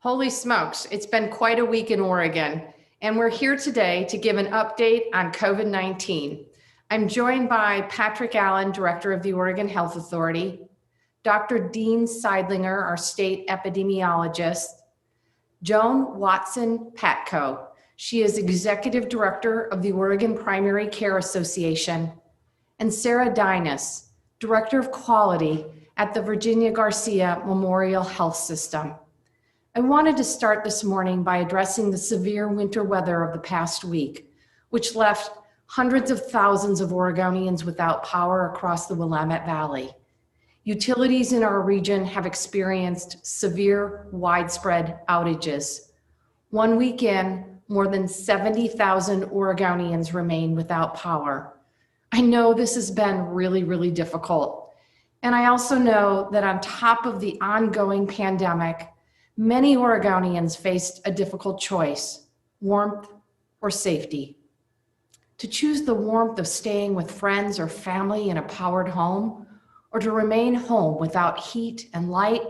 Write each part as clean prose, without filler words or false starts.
Holy smokes, it's been quite a week in Oregon, and we're here today to give an update on COVID-19. I'm joined by Patrick Allen, Director of the Oregon Health Authority, Dr. Dean Seidlinger, our state epidemiologist, Joan Watson-Patko. She is Executive Director of the Oregon Primary Care Association, and Sarah Dynas, Director of Quality at the Virginia Garcia Memorial Health System. I wanted to start this morning by addressing the severe winter weather of the past week, which left hundreds of thousands of Oregonians without power across the Willamette Valley. Utilities in our region have experienced severe, widespread outages. One week in, more than 70,000 Oregonians remain without power. I know this has been really difficult. And I also know that on top of the ongoing pandemic, many Oregonians faced a difficult choice: warmth or safety. To choose the warmth of staying with friends or family in a powered home, or to remain home without heat and light,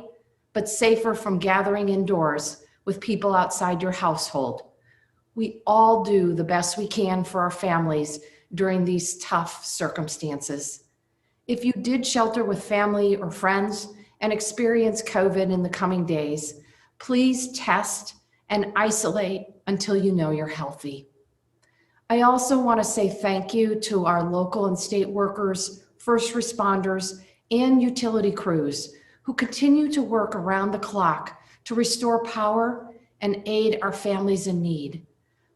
but safer from gathering indoors with people outside your household. We all do the best we can for our families during these tough circumstances. If you did shelter with family or friends and experience COVID in the coming days, please test and isolate until you know you're healthy. I also want to say thank you to our local and state workers, first responders, and utility crews who continue to work around the clock to restore power and aid our families in need.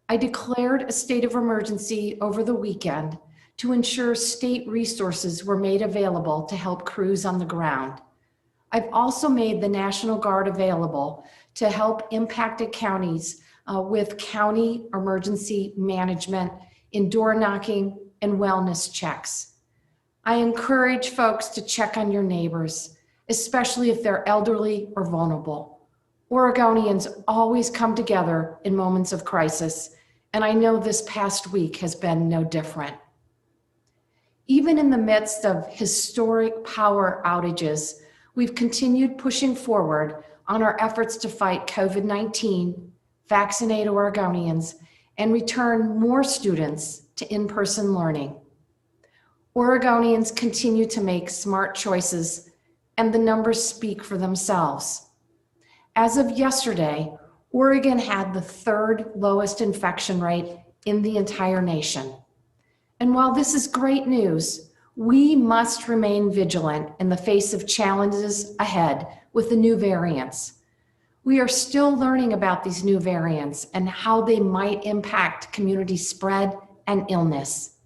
I declared a state of emergency over the weekend to ensure state resources were made available to help crews on the ground. I've also made the National Guard available to help impacted counties with county emergency management in door knocking and wellness checks. I encourage folks to check on your neighbors, especially if they're elderly or vulnerable. Oregonians always come together in moments of crisis, and I know this past week has been no different. Even in the midst of historic power outages, we've continued pushing forward on our efforts to fight COVID-19, vaccinate Oregonians, and return more students to in-person learning. Oregonians continue to make smart choices, and the numbers speak for themselves. As of yesterday, Oregon had the third lowest infection rate in the entire nation. And while this is great news, we must remain vigilant in the face of challenges ahead with the new variants. We are still learning about these new variants and how they might impact community spread and illness.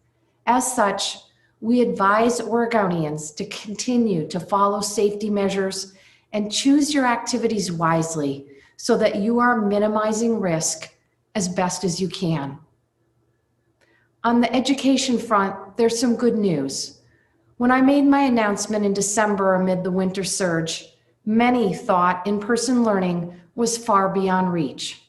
As such, we advise Oregonians to continue to follow safety measures and choose your activities wisely so that you are minimizing risk as best as you can. On the education front, there's some good news. When I made my announcement in December amid the winter surge, many thought in-person learning was far beyond reach.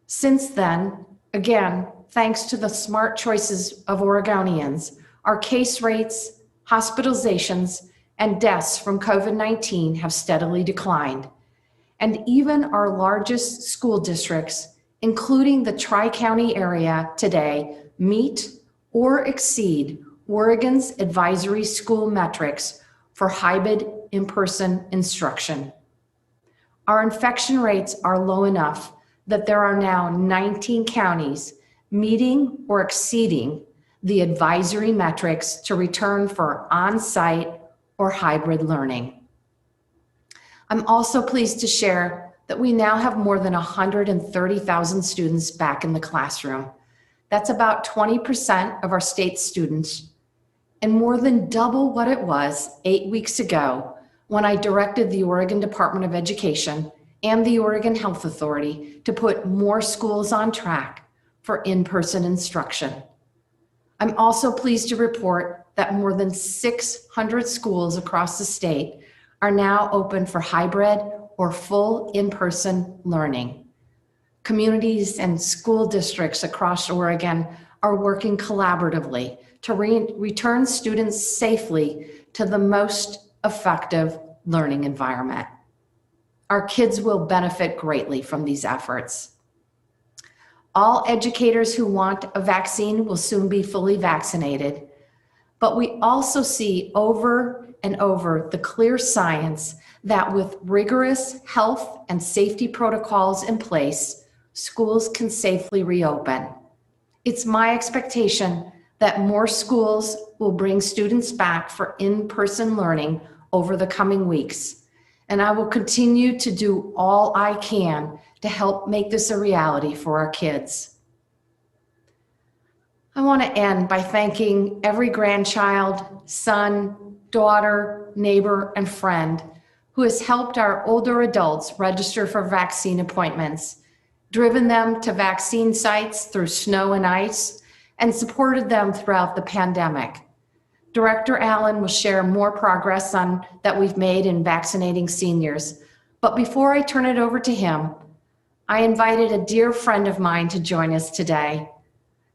Since then, again, thanks to the smart choices of Oregonians, our case rates, hospitalizations, and deaths from COVID-19 have steadily declined. And even our largest school districts, including the Tri-County area today, meet or exceed Oregon's advisory school metrics for hybrid in-person instruction. Our infection rates are low enough that there are now 19 counties meeting or exceeding the advisory metrics to return for on-site or hybrid learning. I'm also pleased to share that we now have more than 130,000 students back in the classroom. That's about 20% of our state students, and more than double what it was 8 weeks ago when I directed the Oregon Department of Education and the Oregon Health Authority to put more schools on track for in-person instruction. I'm also pleased to report that more than 600 schools across the state are now open for hybrid or full in-person learning. Communities and school districts across Oregon are working collaboratively to return students safely to the most effective learning environment. Our kids will benefit greatly from these efforts. All educators who want a vaccine will soon be fully vaccinated, but we also see over and over the clear science that with rigorous health and safety protocols in place, schools can safely reopen. It's my expectation that more schools will bring students back for in-person learning over the coming weeks, and I will continue to do all I can to help make this a reality for our kids. I want to end by thanking every grandchild, son, daughter, neighbor, and friend who has helped our older adults register for vaccine appointments, driven them to vaccine sites through snow and ice, and supported them throughout the pandemic. Director Allen will share more progress that we've made in vaccinating seniors. But before I turn it over to him, I invited a dear friend of mine to join us today.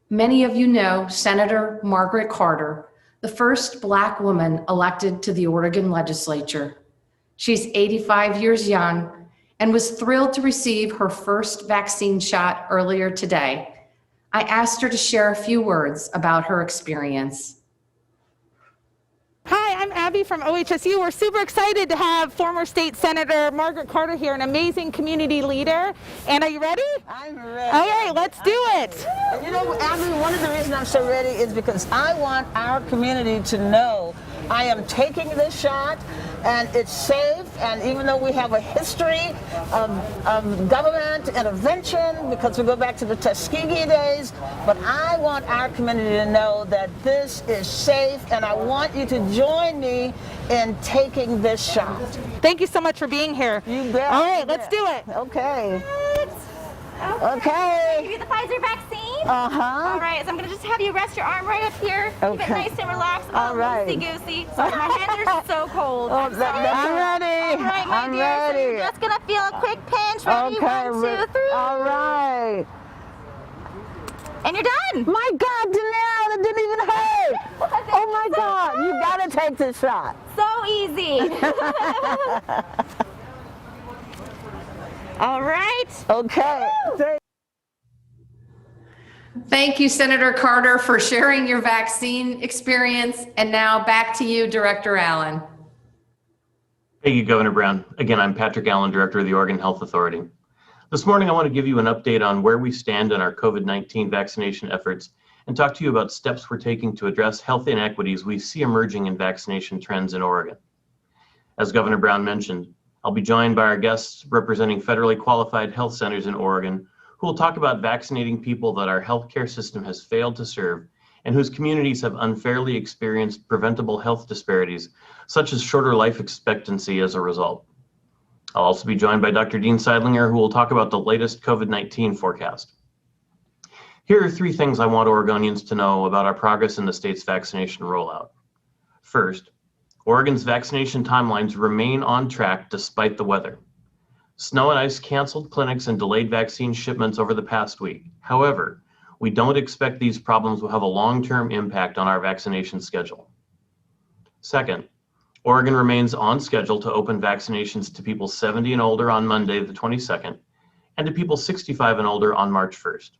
Many of you know Senator Margaret Carter, the first Black woman elected to the Oregon legislature. She's 85 years young and was thrilled to receive her first vaccine shot earlier today. I asked her to share a few words about her experience. Hi, I'm Abby from OHSU. We're super excited to have former State Senator Margaret Carter here, an amazing community leader. And are you ready? I'm ready. All right, let's do it. And you know, Abby, one of the reasons I'm so ready is because I want our community to know I am taking this shot and it's safe. And even though we have a history of government intervention, because we go back to the Tuskegee days, but I want our community to know that this is safe, and I want you to join me in taking this shot. Thank you so much for being here. You bet. All right, let's do it. Okay. Okay. Give you the Pfizer vaccine. Uh-huh. All right, so I'm going to just have you rest your arm right up here. Okay. Keep it nice and relaxed. All right. Loosey-goosey. Sorry, my hands are so cold. Oh, I'm sorry. I'm ready. All right, my I'm dear. So ready. you're just going to feel a quick pinch. Ready? Okay. 1, 2, 3. All right. And you're done. My God, Danelle, that didn't even hurt. Oh my God, you gotta take this shot. So easy. All right. Okay. Thank you, Senator Carter, for sharing your vaccine experience. And now back to you, Director Allen. Thank you, Governor Brown. Again, I'm Patrick Allen, Director of the Oregon Health Authority. This morning, I want to give you an update on where we stand in our COVID-19 vaccination efforts and talk to you about steps we're taking to address health inequities we see emerging in vaccination trends in Oregon. As Governor Brown mentioned, I'll be joined by our guests representing federally qualified health centers in Oregon, who will talk about vaccinating people that our healthcare system has failed to serve and whose communities have unfairly experienced preventable health disparities, such as shorter life expectancy as a result. I'll also be joined by Dr. Dean Seidlinger, who will talk about the latest COVID-19 forecast. Here are 3 things I want Oregonians to know about our progress in the state's vaccination rollout. First, Oregon's vaccination timelines remain on track despite the weather. Snow and ice canceled clinics and delayed vaccine shipments over the past week. However, we don't expect these problems will have a long-term impact on our vaccination schedule. Second, Oregon remains on schedule to open vaccinations to people 70 and older on Monday, the 22nd, and to people 65 and older on March 1st.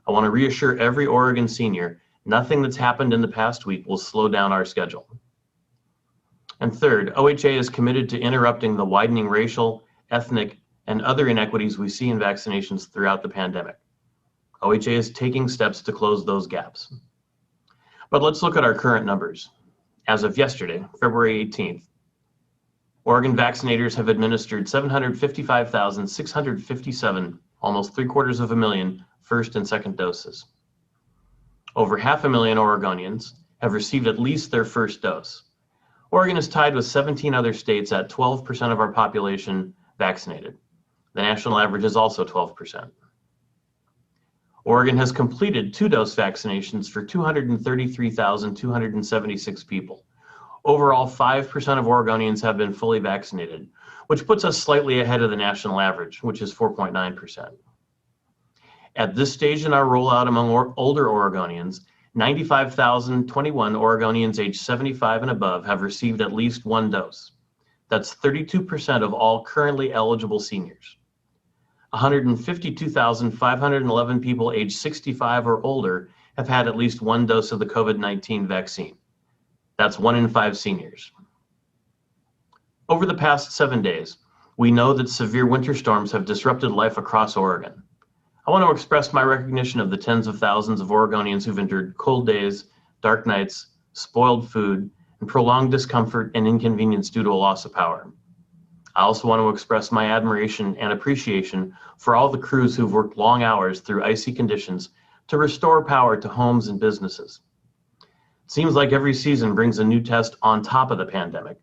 I want to reassure every Oregon senior, nothing that's happened in the past week will slow down our schedule. And third, OHA is committed to interrupting the widening racial, ethnic, and other inequities we see in vaccinations throughout the pandemic. OHA is taking steps to close those gaps. But let's look at our current numbers. As of yesterday, February 18th, Oregon vaccinators have administered 755,657, almost 750,000 first and second doses. Over 500,000 Oregonians have received at least their first dose. Oregon is tied with 17 other states at 12% of our population vaccinated. The national average is also 12%. Oregon has completed 2-dose vaccinations for 233,276 people. Overall, 5% of Oregonians have been fully vaccinated, which puts us slightly ahead of the national average, which is 4.9%. At this stage in our rollout among older Oregonians, 95,021 Oregonians aged 75 and above have received at least 1 dose. That's 32% of all currently eligible seniors. 152,511 people aged 65 or older have had at least one dose of the COVID-19 vaccine. That's 1 in 5 seniors. Over the past 7 days, we know that severe winter storms have disrupted life across Oregon. I want to express my recognition of the tens of thousands of Oregonians who've endured cold days, dark nights, spoiled food, and prolonged discomfort and inconvenience due to a loss of power. I also want to express my admiration and appreciation for all the crews who've worked long hours through icy conditions to restore power to homes and businesses. It seems like every season brings a new test on top of the pandemic.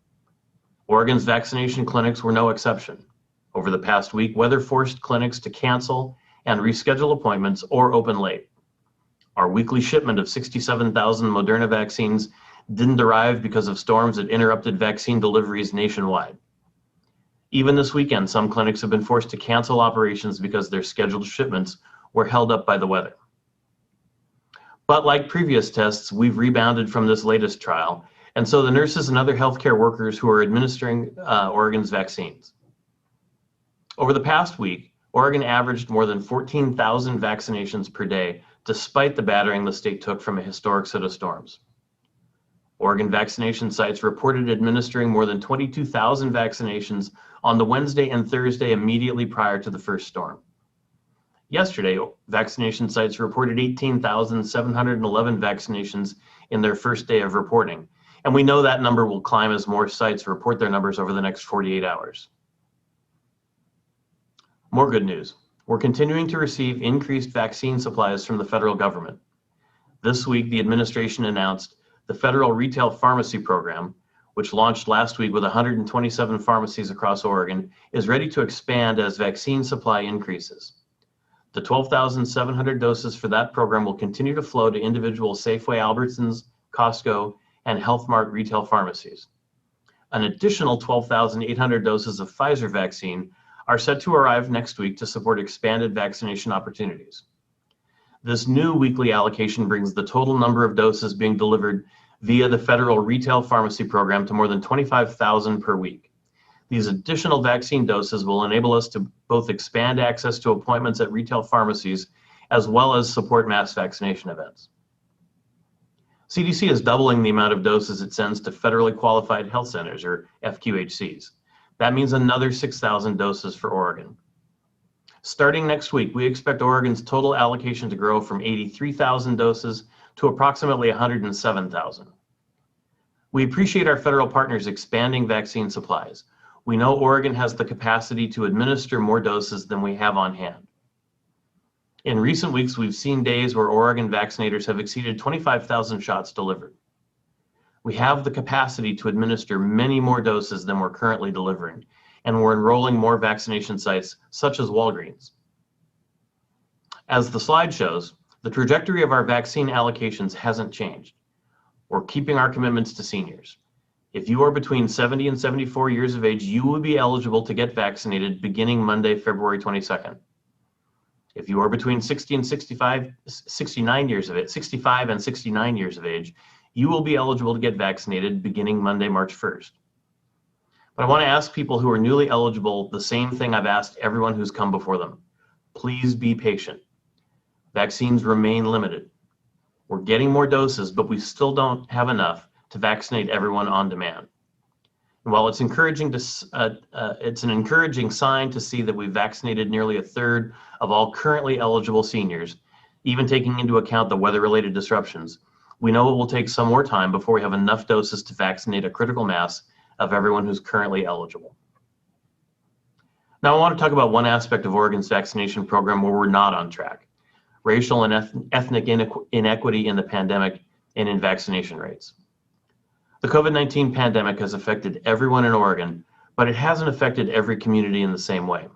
Oregon's vaccination clinics were no exception. Over the past week, weather forced clinics to cancel and reschedule appointments or open late. Our weekly shipment of 67,000 Moderna vaccines didn't arrive because of storms that interrupted vaccine deliveries nationwide. Even this weekend, some clinics have been forced to cancel operations because their scheduled shipments were held up by the weather. But like previous tests, we've rebounded from this latest trial, and so the nurses and other healthcare workers who are administering Oregon's vaccines. Over the past week, Oregon averaged more than 14,000 vaccinations per day, despite the battering the state took from a historic set of storms. Oregon vaccination sites reported administering more than 22,000 vaccinations on the Wednesday and Thursday immediately prior to the first storm. Yesterday, vaccination sites reported 18,711 vaccinations in their first day of reporting, and we know that number will climb as more sites report their numbers over the next 48 hours. More good news. We're continuing to receive increased vaccine supplies from the federal government. This week, the administration announced the Federal Retail Pharmacy Program, which launched last week with 127 pharmacies across Oregon, is ready to expand as vaccine supply increases. The 12,700 doses for that program will continue to flow to individual Safeway, Albertsons, Costco, and Health Mart retail pharmacies. An additional 12,800 doses of Pfizer vaccine are set to arrive next week to support expanded vaccination opportunities. This new weekly allocation brings the total number of doses being delivered via the Federal Retail Pharmacy Program to more than 25,000 per week. These additional vaccine doses will enable us to both expand access to appointments at retail pharmacies as well as support mass vaccination events. CDC is doubling the amount of doses it sends to federally qualified health centers, or FQHCs. That means another 6,000 doses for Oregon. Starting next week, we expect Oregon's total allocation to grow from 83,000 doses to approximately 107,000. We appreciate our federal partners expanding vaccine supplies. We know Oregon has the capacity to administer more doses than we have on hand. In recent weeks, we've seen days where Oregon vaccinators have exceeded 25,000 shots delivered. We have the capacity to administer many more doses than we're currently delivering, and we're enrolling more vaccination sites, such as Walgreens. As the slide shows, the trajectory of our vaccine allocations hasn't changed. We're keeping our commitments to seniors. If you are between 70 and 74 years of age, you will be eligible to get vaccinated beginning Monday, February 22nd. If you are between 60 and 65 and 69 years of age, you will be eligible to get vaccinated beginning Monday, March 1st. But I want to ask people who are newly eligible the same thing I've asked everyone who's come before them. Please be patient. Vaccines remain limited. We're getting more doses, but we still don't have enough to vaccinate everyone on demand. And while it's encouraging it's an encouraging sign to see that we've vaccinated nearly a third of all currently eligible seniors, even taking into account the weather-related disruptions, we know it will take some more time before we have enough doses to vaccinate a critical mass of everyone who's currently eligible. Now, I want to talk about one aspect of Oregon's vaccination program where we're not on track: racial and ethnic inequity in the pandemic and in vaccination rates. The COVID-19 pandemic has affected everyone in Oregon, but it hasn't affected every community in the same way.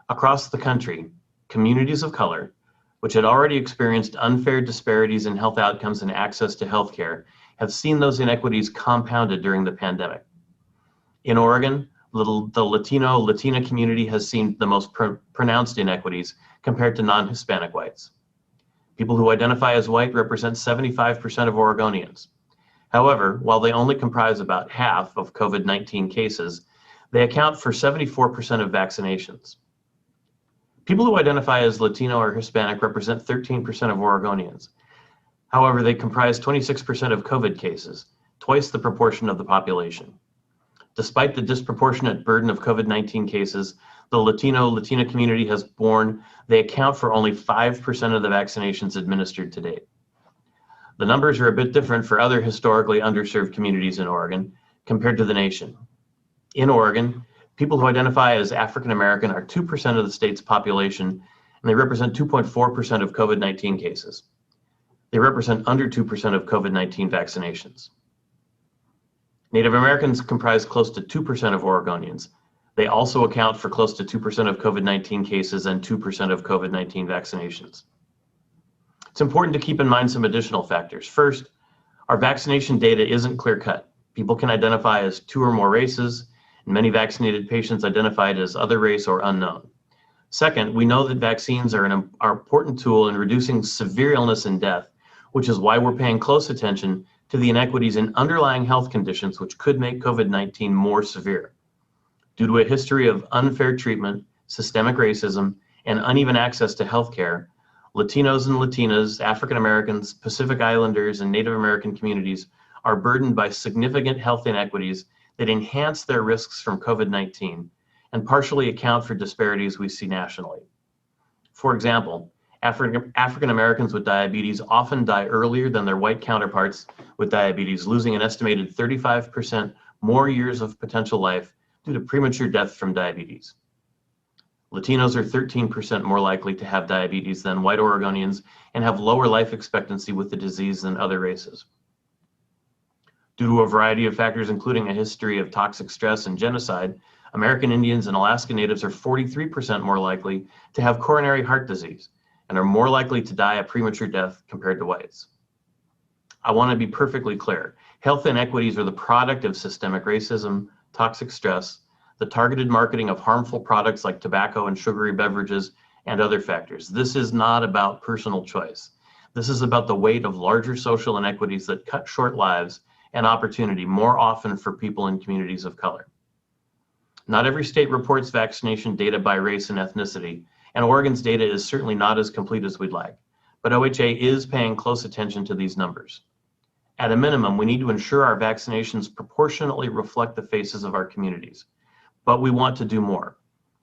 Across the country, communities of color, which had already experienced unfair disparities in health outcomes and access to healthcare, have seen those inequities compounded during the pandemic. In Oregon, the Latina community has seen the most pronounced inequities compared to non-Hispanic whites. People who identify as white represent 75% of Oregonians. However, while they only comprise about half of COVID-19 cases, they account for 74% of vaccinations. People who identify as Latino or Hispanic represent 13% of Oregonians. However, they comprise 26% of COVID cases, twice the proportion of the population. Despite the disproportionate burden of COVID-19 cases the Latina community has borne, they account for only 5% of the vaccinations administered to date. The numbers are a bit different for other historically underserved communities in Oregon compared to the nation. In Oregon, people who identify as African American are 2% of the state's population, and they represent 2.4% of COVID-19 cases. They represent under 2% of COVID-19 vaccinations. Native Americans comprise close to 2% of Oregonians. They also account for close to 2% of COVID-19 cases and 2% of COVID-19 vaccinations. It's important to keep in mind some additional factors. First, our vaccination data isn't clear-cut. People can identify as 2 or more races, and many vaccinated patients identified as other race or unknown. Second, we know that vaccines are an important tool in reducing severe illness and death, which is why we're paying close attention to the inequities in underlying health conditions which could make COVID-19 more severe. Due to a history of unfair treatment, systemic racism, and uneven access to health care, Latinos and Latinas, African Americans, Pacific Islanders, and Native American communities are burdened by significant health inequities that enhance their risks from COVID-19 and partially account for disparities we see nationally. For example, African Americans with diabetes often die earlier than their white counterparts with diabetes, losing an estimated 35% more years of potential life due to premature death from diabetes. Latinos are 13% more likely to have diabetes than white Oregonians and have lower life expectancy with the disease than other races. Due to a variety of factors, including a history of toxic stress and genocide, American Indians and Alaska Natives are 43% more likely to have coronary heart disease and are more likely to die a premature death compared to whites. I want to be perfectly clear. Health inequities are the product of systemic racism, toxic stress, the targeted marketing of harmful products like tobacco and sugary beverages, and other factors. This is not about personal choice. This is about the weight of larger social inequities that cut short lives and opportunity more often for people in communities of color. Not every state reports vaccination data by race and ethnicity, and Oregon's data is certainly not as complete as we'd like, but OHA is paying close attention to these numbers. At a minimum, we need to ensure our vaccinations proportionately reflect the faces of our communities, but we want to do more.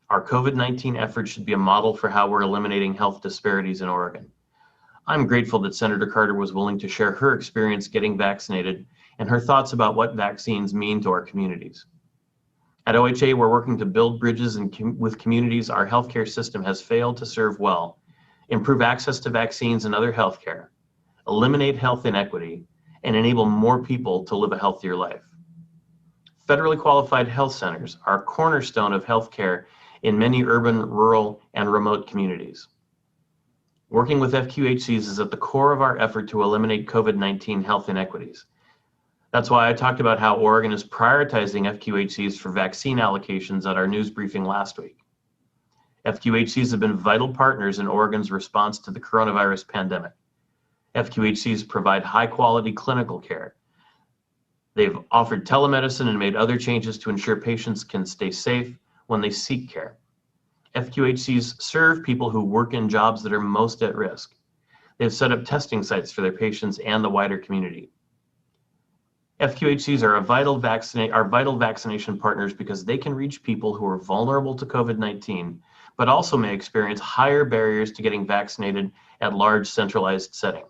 Our COVID-19 efforts should be a model for how we're eliminating health disparities in Oregon. I'm grateful that Senator Carter was willing to share her experience getting vaccinated and her thoughts about what vaccines mean to our communities. At OHA, we're working to build bridges with communities our healthcare system has failed to serve well, improve access to vaccines and other healthcare, eliminate health inequity, and enable more people to live a healthier life. Federally qualified health centers are a cornerstone of healthcare in many urban, rural, and remote communities. Working with FQHCs is at the core of our effort to eliminate COVID-19 health inequities. That's why I talked about how Oregon is prioritizing FQHCs for vaccine allocations at our news briefing last week. FQHCs have been vital partners in Oregon's response to the coronavirus pandemic. FQHCs provide high-quality clinical care. They've offered telemedicine and made other changes to ensure patients can stay safe when they seek care. FQHCs serve people who work in jobs that are most at risk. They've set up testing sites for their patients and the wider community. FQHCs are vital vaccination partners because they can reach people who are vulnerable to COVID-19, but also may experience higher barriers to getting vaccinated at large centralized settings.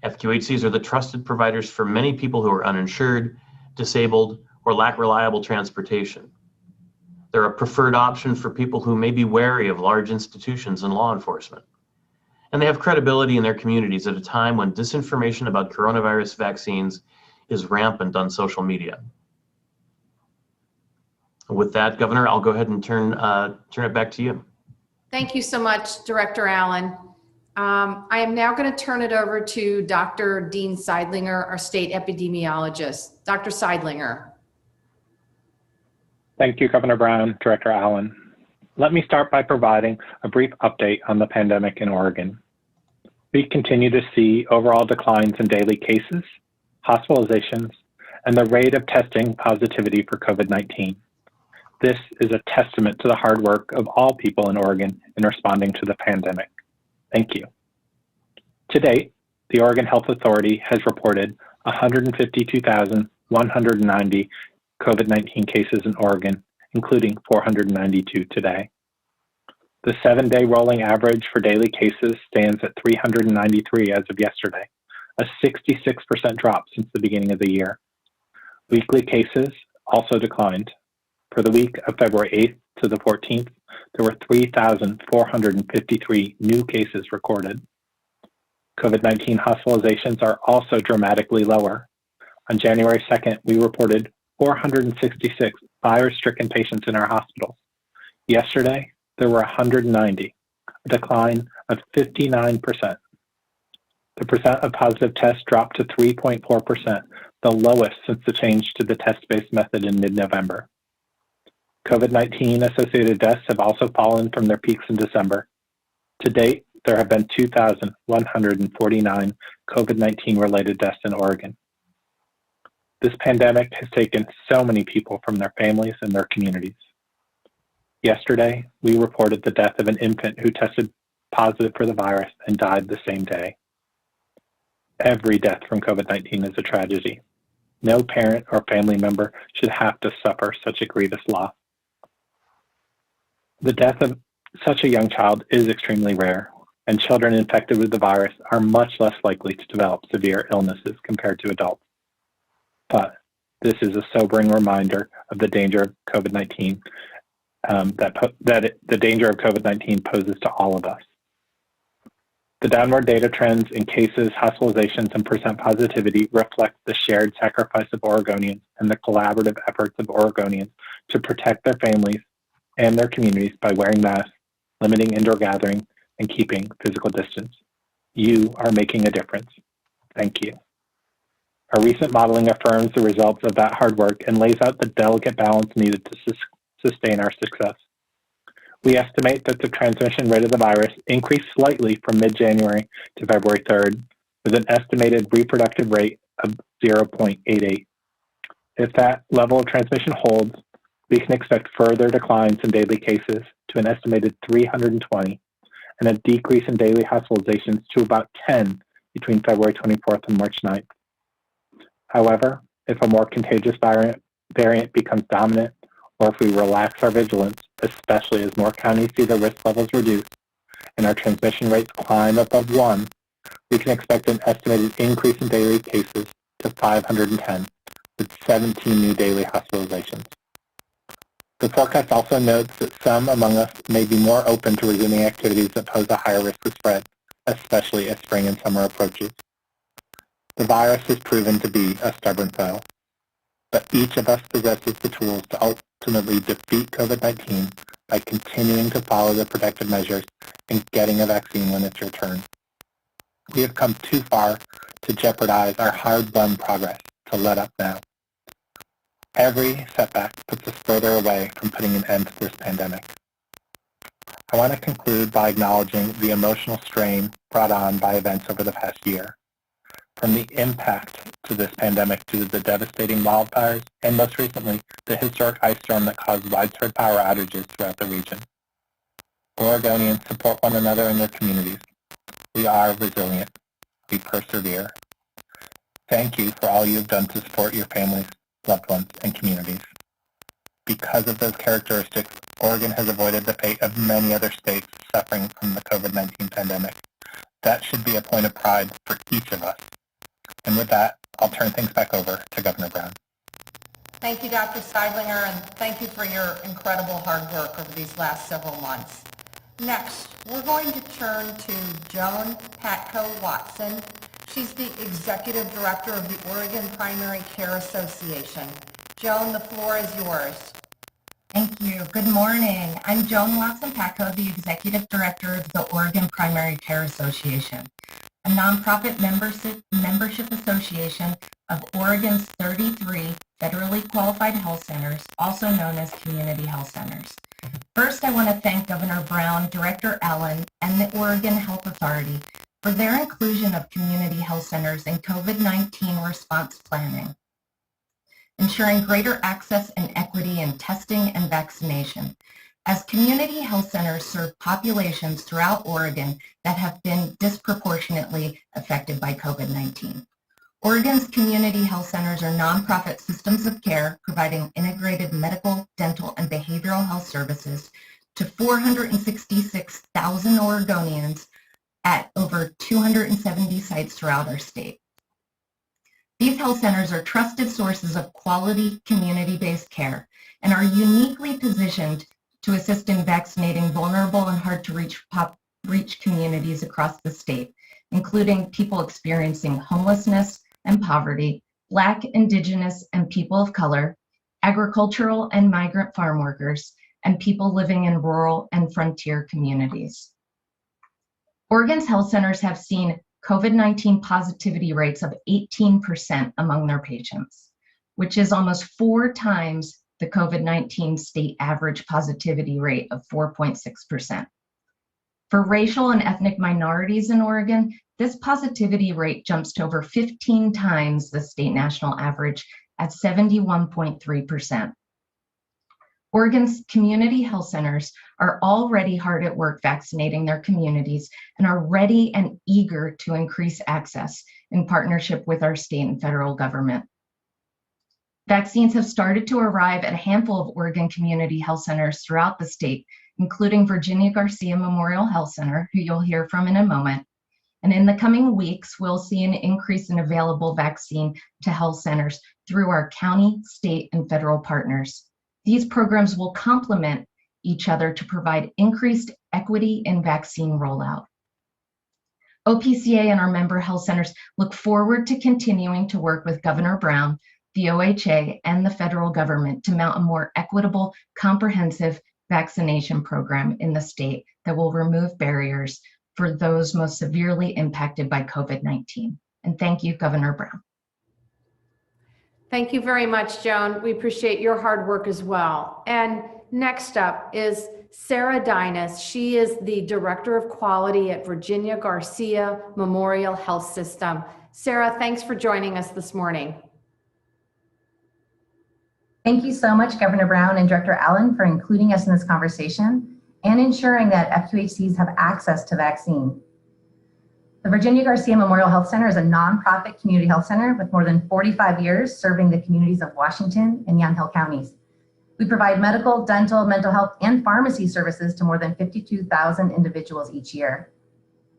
FQHCs are the trusted providers for many people who are uninsured, disabled, or lack reliable transportation. They're a preferred option for people who may be wary of large institutions and law enforcement. And they have credibility in their communities at a time when disinformation about coronavirus vaccines is rampant on social media. With that, Governor, I'll go ahead and turn it back to you. Thank you so much, Director Allen. I am now going to turn it over to Dr. Dean Seidlinger, our state epidemiologist. Dr. Seidlinger. Thank you, Governor Brown, Director Allen. Let me start by providing a brief update on the pandemic in Oregon. We continue to see overall declines in daily cases, hospitalizations, and the rate of testing positivity for COVID-19. This is a testament to the hard work of all people in Oregon in responding to the pandemic. Thank you. To date, the Oregon Health Authority has reported 152,190 COVID-19 cases in Oregon, including 492 today. The 7-day rolling average for daily cases stands at 393 as of yesterday, a 66% drop since the beginning of the year. Weekly cases also declined. For the week of February 8th to the 14th, there were 3,453 new cases recorded. COVID-19 hospitalizations are also dramatically lower. On January 2nd, we reported 466 virus-stricken patients in our hospitals. Yesterday, there were 190, a decline of 59%. The percent of positive tests dropped to 3.4%, the lowest since the change to the test-based method in mid-November. COVID-19 associated deaths have also fallen from their peaks in December. To date, there have been 2,149 COVID-19 related deaths in Oregon. This pandemic has taken so many people from their families and their communities. Yesterday, we reported the death of an infant who tested positive for the virus and died the same day. Every death from COVID-19 is a tragedy. No parent or family member should have to suffer such a grievous loss. The death of such a young child is extremely rare, and children infected with the virus are much less likely to develop severe illnesses compared to adults. But this is a sobering reminder of the danger of COVID-19 the danger of COVID-19 poses to all of us. The downward data trends in cases, hospitalizations, and percent positivity reflect the shared sacrifice of Oregonians and the collaborative efforts of Oregonians to protect their families and their communities by wearing masks, limiting indoor gathering, and keeping physical distance. You are making a difference. Thank you. Our recent modeling affirms the results of that hard work and lays out the delicate balance needed to sustain our success. We estimate that the transmission rate of the virus increased slightly from mid-January to February 3rd, with an estimated reproductive rate of 0.88. If that level of transmission holds, we can expect further declines in daily cases to an estimated 320 and a decrease in daily hospitalizations to about 10 between February 24th and March 9th. However, if a more contagious variant becomes dominant, or if we relax our vigilance, especially as more counties see their risk levels reduced and our transmission rates climb above 1, we can expect an estimated increase in daily cases to 510, with 17 new daily hospitalizations. The forecast also notes that some among us may be more open to resuming activities that pose a higher risk of spread, especially as spring and summer approaches. The virus has proven to be a stubborn foe, but each of us possesses the tools to ultimately defeat COVID-19 by continuing to follow the protective measures and getting a vaccine when it's your turn. We have come too far to jeopardize our hard-won progress to let up now. Every setback puts us further away from putting an end to this pandemic. I want to conclude by acknowledging the emotional strain brought on by events over the past year. From the impact to this pandemic to the devastating wildfires, and most recently, the historic ice storm that caused widespread power outages throughout the region. Oregonians support one another in their communities. We are resilient. We persevere. Thank you for all you have done to support your families, loved ones, and communities. Because of those characteristics, Oregon has avoided the fate of many other states suffering from the COVID-19 pandemic. That should be a point of pride for each of us. And with that, I'll turn things back over to Governor Brown. Thank you, Dr. Seidlinger, and thank you for your incredible hard work over these last several months. Next, we're going to turn to Joan Patko-Watson. She's the Executive Director of the Oregon Primary Care Association. Joan, the floor is yours. Thank you. Good morning. I'm Joan Watson-Patko, the Executive Director of the Oregon Primary Care Association, a nonprofit membership association of Oregon's 33 federally qualified health centers, also known as community health centers. First, I want to thank Governor Brown, Director Allen, and the Oregon Health Authority for their inclusion of community health centers in COVID-19 response planning, ensuring greater access and equity in testing and vaccination, as community health centers serve populations throughout Oregon that have been disproportionately affected by COVID-19. Oregon's community health centers are nonprofit systems of care providing integrated medical, dental, and behavioral health services to 466,000 Oregonians at over 270 sites throughout our state. These health centers are trusted sources of quality community-based care and are uniquely positioned to assist in vaccinating vulnerable and hard-to-reach communities across the state, including people experiencing homelessness and poverty, Black, Indigenous, and people of color, agricultural and migrant farm workers, and people living in rural and frontier communities. Oregon's health centers have seen COVID-19 positivity rates of 18% among their patients, which is almost 4 times the COVID-19 state average positivity rate of 4.6%. For racial and ethnic minorities in Oregon, this positivity rate jumps to over 15 times the state national average at 71.3%. Oregon's community health centers are already hard at work vaccinating their communities and are ready and eager to increase access in partnership with our state and federal government. Vaccines have started to arrive at a handful of Oregon community health centers throughout the state, including Virginia Garcia Memorial Health Center, who you'll hear from in a moment. And in the coming weeks, we'll see an increase in available vaccine to health centers through our county, state, and federal partners. These programs will complement each other to provide increased equity in vaccine rollout. OPCA and our member health centers look forward to continuing to work with Governor Brown, the OHA, and the federal government to mount a more equitable, comprehensive vaccination program in the state that will remove barriers for those most severely impacted by COVID-19. And thank you, Governor Brown. Thank you very much, Joan. We appreciate your hard work as well. And next up is Sarah Dynas. She is the Director of Quality at Virginia Garcia Memorial Health System. Sarah, thanks for joining us this morning. Thank you so much, Governor Brown and Director Allen, for including us in this conversation and ensuring that FQHCs have access to vaccine. The Virginia Garcia Memorial Health Center is a nonprofit community health center with more than 45 years serving the communities of Washington and Yamhill counties. We provide medical, dental, mental health, and pharmacy services to more than 52,000 individuals each year.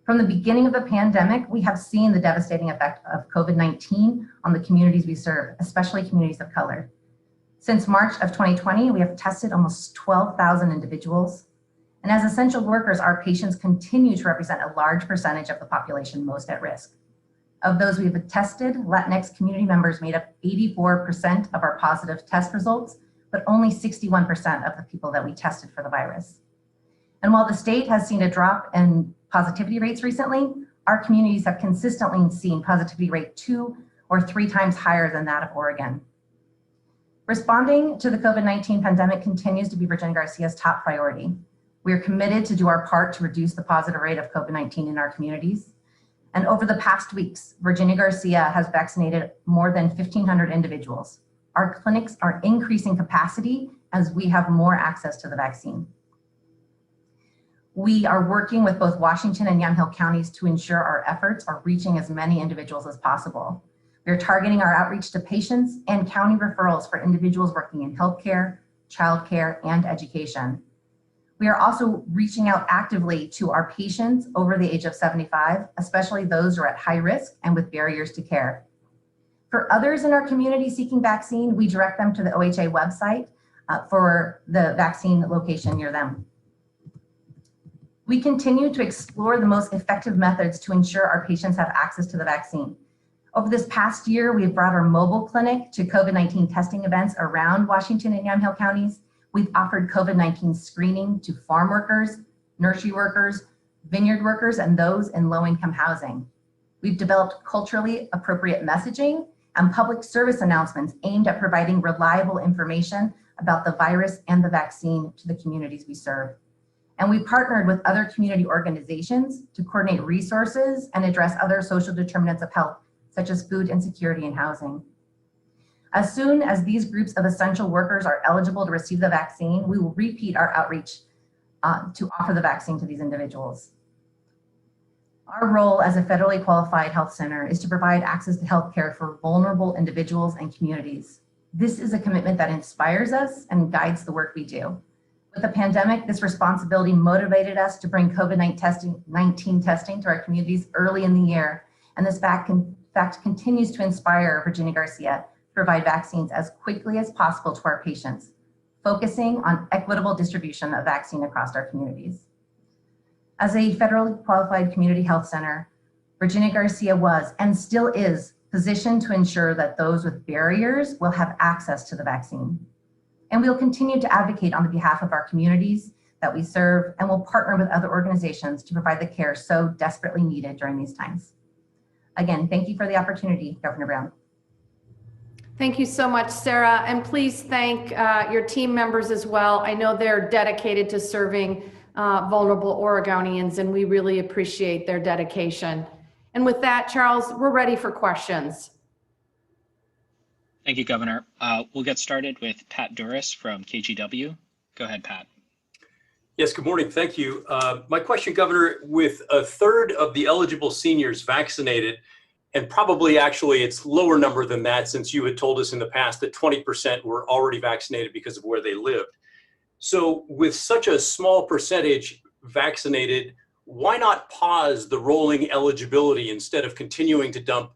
From the beginning of the pandemic, we have seen the devastating effect of COVID-19 on the communities we serve, especially communities of color. Since March of 2020, we have tested almost 12,000 individuals. And as essential workers, our patients continue to represent a large percentage of the population most at risk. Of those we've tested, Latinx community members made up 84% of our positive test results, but only 61% of the people that we tested for the virus. And while the state has seen a drop in positivity rates recently, our communities have consistently seen positivity rate 2 or 3 times higher than that of Oregon. Responding to the COVID-19 pandemic continues to be Virginia Garcia's top priority. We are committed to do our part to reduce the positive rate of COVID-19 in our communities. And over the past weeks, Virginia Garcia has vaccinated more than 1,500 individuals. Our clinics are increasing capacity as we have more access to the vaccine. We are working with both Washington and Yamhill counties to ensure our efforts are reaching as many individuals as possible. We are targeting our outreach to patients and county referrals for individuals working in healthcare, childcare, and education. We are also reaching out actively to our patients over the age of 75, especially those who are at high risk and with barriers to care. For others in our community seeking vaccine, we direct them to the OHA website for the vaccine location near them. We continue to explore the most effective methods to ensure our patients have access to the vaccine. Over this past year, we've brought our mobile clinic to COVID-19 testing events around Washington and Yamhill counties. We've offered COVID-19 screening to farm workers, nursery workers, vineyard workers, and those in low-income housing. We've developed culturally appropriate messaging and public service announcements aimed at providing reliable information about the virus and the vaccine to the communities we serve. And we partnered with other community organizations to coordinate resources and address other social determinants of health, such as food insecurity and housing. As soon as these groups of essential workers are eligible to receive the vaccine, we will repeat our outreach to offer the vaccine to these individuals. Our role as a federally qualified health center is to provide access to healthcare for vulnerable individuals and communities. This is a commitment that inspires us and guides the work we do. With the pandemic, this responsibility motivated us to bring COVID-19 testing to our communities early in the year, and this fact continues to inspire Virginia Garcia to provide vaccines as quickly as possible to our patients, focusing on equitable distribution of vaccine across our communities. As a federally qualified community health center, Virginia Garcia was and still is positioned to ensure that those with barriers will have access to the vaccine. And we'll continue to advocate on the behalf of our communities that we serve, and we'll partner with other organizations to provide the care so desperately needed during these times. Again, thank you for the opportunity, Governor Brown. Thank you so much, Sarah. And please thank your team members as well. I know they're dedicated to serving vulnerable Oregonians, and we really appreciate their dedication. And with that, Charles, we're ready for questions. Thank you, Governor. We'll get started with Pat Duras from KGW. Go ahead, Pat. Yes, good morning. Thank you. My question, Governor, with a third of the eligible seniors vaccinated, and probably actually it's lower number than that since you had told us in the past that 20% were already vaccinated because of where they lived. So with such a small percentage vaccinated, why not pause the rolling eligibility instead of continuing to dump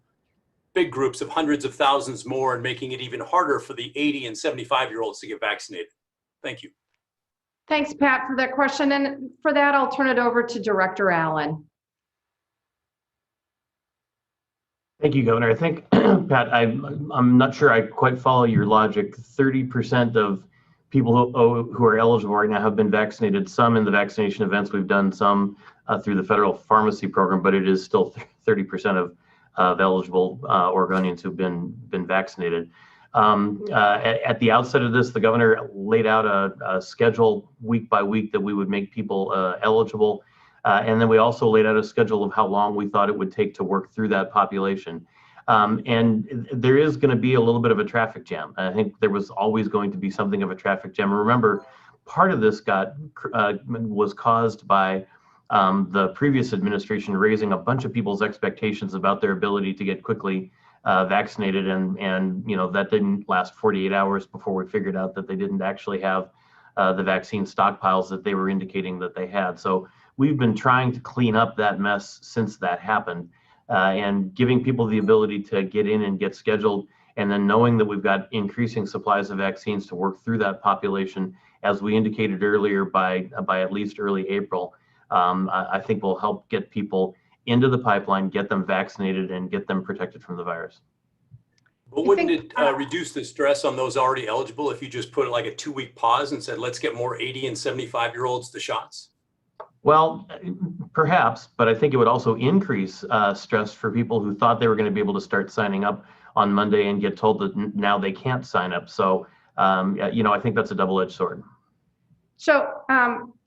big groups of hundreds of thousands more and making it even harder for the 80 and 75-year-olds to get vaccinated? Thank you. Thanks, Pat, for that question. And for that, I'll turn it over to Director Allen. Thank you, Governor. I think, Pat, I'm not sure I quite follow your logic. 30% of people who are eligible right now have been vaccinated, some in the vaccination events we've done, some through the federal pharmacy program, but it is still 30% of eligible Oregonians who've been vaccinated. At the outset of this, the governor laid out a schedule week by week that we would make people eligible. And then we also laid out a schedule of how long we thought it would take to work through that population. And there is going to be a little bit of a traffic jam. I think there was always going to be something of a traffic jam. Remember, part of this was caused by the previous administration raising a bunch of people's expectations about their ability to get quickly vaccinated, and you know, that didn't last 48 hours before we figured out that they didn't actually have the vaccine stockpiles that they were indicating that they had. So we've been trying to clean up that mess since that happened, and giving people the ability to get in and get scheduled, and then knowing that we've got increasing supplies of vaccines to work through that population, as we indicated earlier, by at least early April. I think will help get people into the pipeline, get them vaccinated, and get them protected from the virus. But wouldn't it reduce the stress on those already eligible if you just put like a 2-week pause and said, let's get more 80 and 75-year-olds the shots? Well, perhaps, but I think it would also increase stress for people who thought they were going to be able to start signing up on Monday and get told that now they can't sign up. So, you know, I think that's a double-edged sword. So,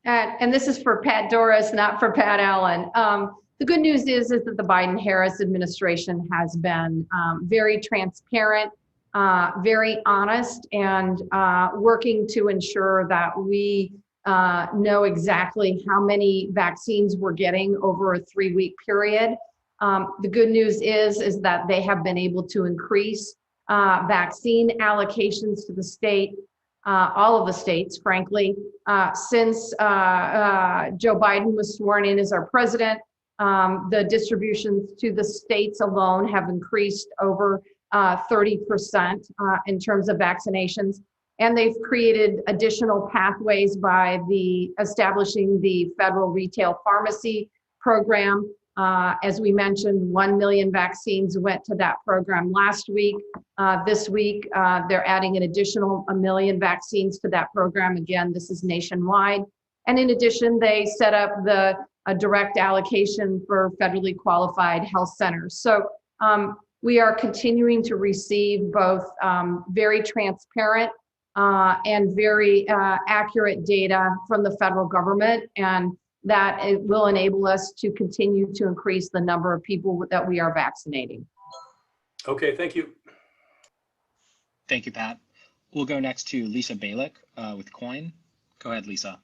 and this is for Pat Duras, not for Pat Allen. The good news is that the Biden-Harris administration has been very transparent, very honest, and working to ensure that we know exactly how many vaccines we're getting over a 3-week period. The good news is that they have been able to increase vaccine allocations to the state, all of the states, frankly, since Joe Biden was sworn in as our president. The distributions to the states alone have increased over 30% in terms of vaccinations. And they've created additional pathways by establishing the federal retail pharmacy program. As we mentioned, 1 million vaccines went to that program last week. This week, they're adding an additional 1 million vaccines to that program. Again, this is nationwide. And in addition, they set up a direct allocation for federally qualified health centers. So we are continuing to receive both very transparent and very accurate data from the federal government, and that it will enable us to continue to increase the number of people that we are vaccinating. Okay, thank you. Thank you, Pat. We'll go next to Lisa Balick with Coin. Go ahead, Lisa.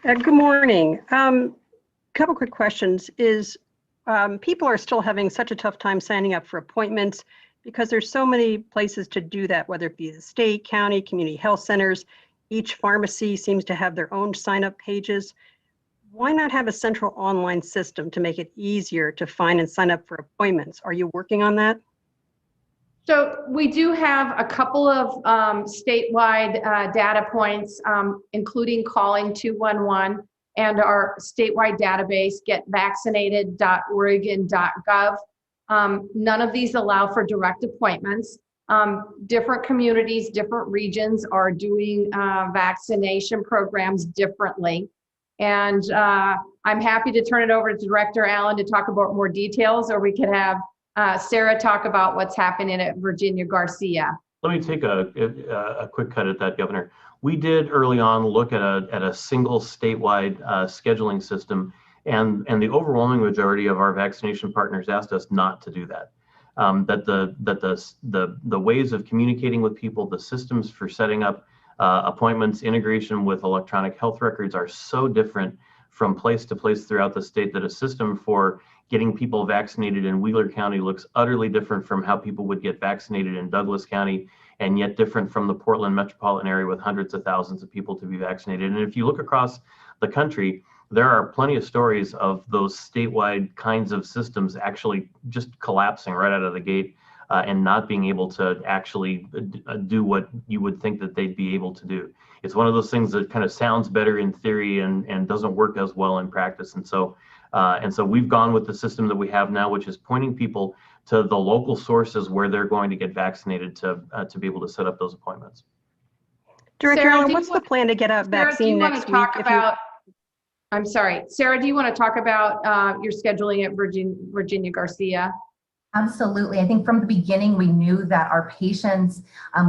Good morning. Couple quick questions. People are still having such a tough time signing up for appointments because there's so many places to do that, whether it be the state, county, community health centers. Each pharmacy seems to have their own sign-up pages. Why not have a central online system to make it easier to find and sign up for appointments? Are you working on that? So we do have a couple of statewide data points, including calling 211 and our statewide database, getvaccinated.oregon.gov. None of these allow for direct appointments. Different communities, different regions are doing vaccination programs differently. And I'm happy to turn it over to Director Allen to talk about more details, or we could have Sarah talk about what's happening at Virginia Garcia. Let me take a quick cut at that, Governor. We did early on look at a single statewide scheduling system, and the overwhelming majority of our vaccination partners asked us not to do that. That the ways of communicating with people, the systems for setting up appointments, integration with electronic health records are so different from place to place throughout the state that a system for getting people vaccinated in Wheeler County looks utterly different from how people would get vaccinated in Douglas County, and yet different from the Portland metropolitan area with hundreds of thousands of people to be vaccinated. And if you look across the country, there are plenty of stories of those statewide kinds of systems actually just collapsing right out of the gate and not being able to actually do what you would think that they'd be able to do. It's one of those things that kind of sounds better in theory and doesn't work as well in practice. And so we've gone with the system that we have now, which is pointing people to the local sources where they're going to get vaccinated to be able to set up those appointments. Director Allen, what's the plan to get a vaccine next week? I'm sorry, Sarah, do you want to talk about your scheduling at Virginia Garcia? Absolutely. I think from the beginning, we knew that our patients